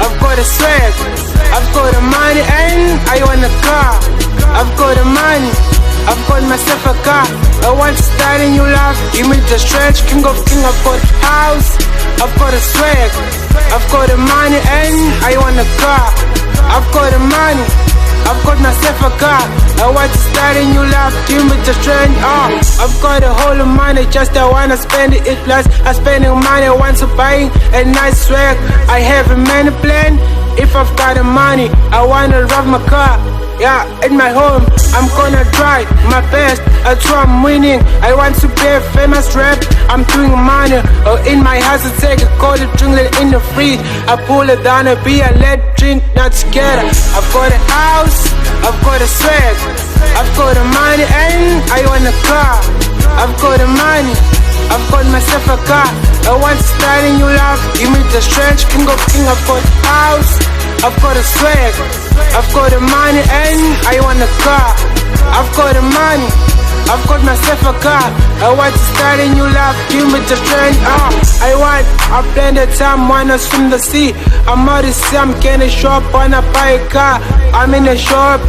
I've got a swag, I've got the money and I want a car. I've got the money, I've got myself a car. I want to start a new life, give me the stretch, king of king. I've got a house, I've got a swag, I've got the money and I want a car. I've got the money, I've got myself a car. I want to start a new life, give me the strength. I've got a whole of money, just I wanna spend it. Plus I'm spending money, I want to buy a nice swag. I have a many plan. If I've got the money, I wanna drive my car. Yeah, in my home, I'm gonna try my best. I try I'm winning. I want to be a famous rap. I'm doing money. In my house, I take a cold drink in the fridge. I pull it down, a beer, let drink, not scared. I've got a house, I've got a swag, I've got the money and I want a car. I've got the money, I've got myself a car. I want to start a new life, give me the strength, king of king. I've got a house, I've got a swag, I've got the money and I want a car. I've got the money, I've got myself a car. I want to start a new life, give me the strength. I plan the time, wanna swim the sea. I'm out of sea, I'm getting a shop, wanna buy a car. I'm in a shop,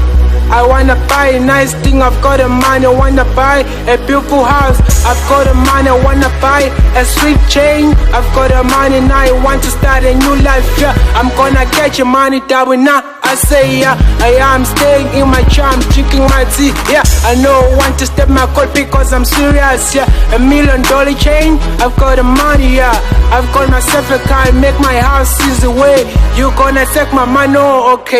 I wanna buy a nice thing. I've got the money, I wanna buy a beautiful house. I've got the money, I wanna buy a sweet chain. I've got the money, now I want to start a new life. Yeah, I'm gonna get your money that way now. I say yeah, I am staying in my chair, I'm drinking my tea. Yeah, I know I want to step my call because I'm serious. Yeah, $1 million chain. I've got the money. Yeah, I've got myself a car, make my house easy way. You gonna take my money? Oh, okay.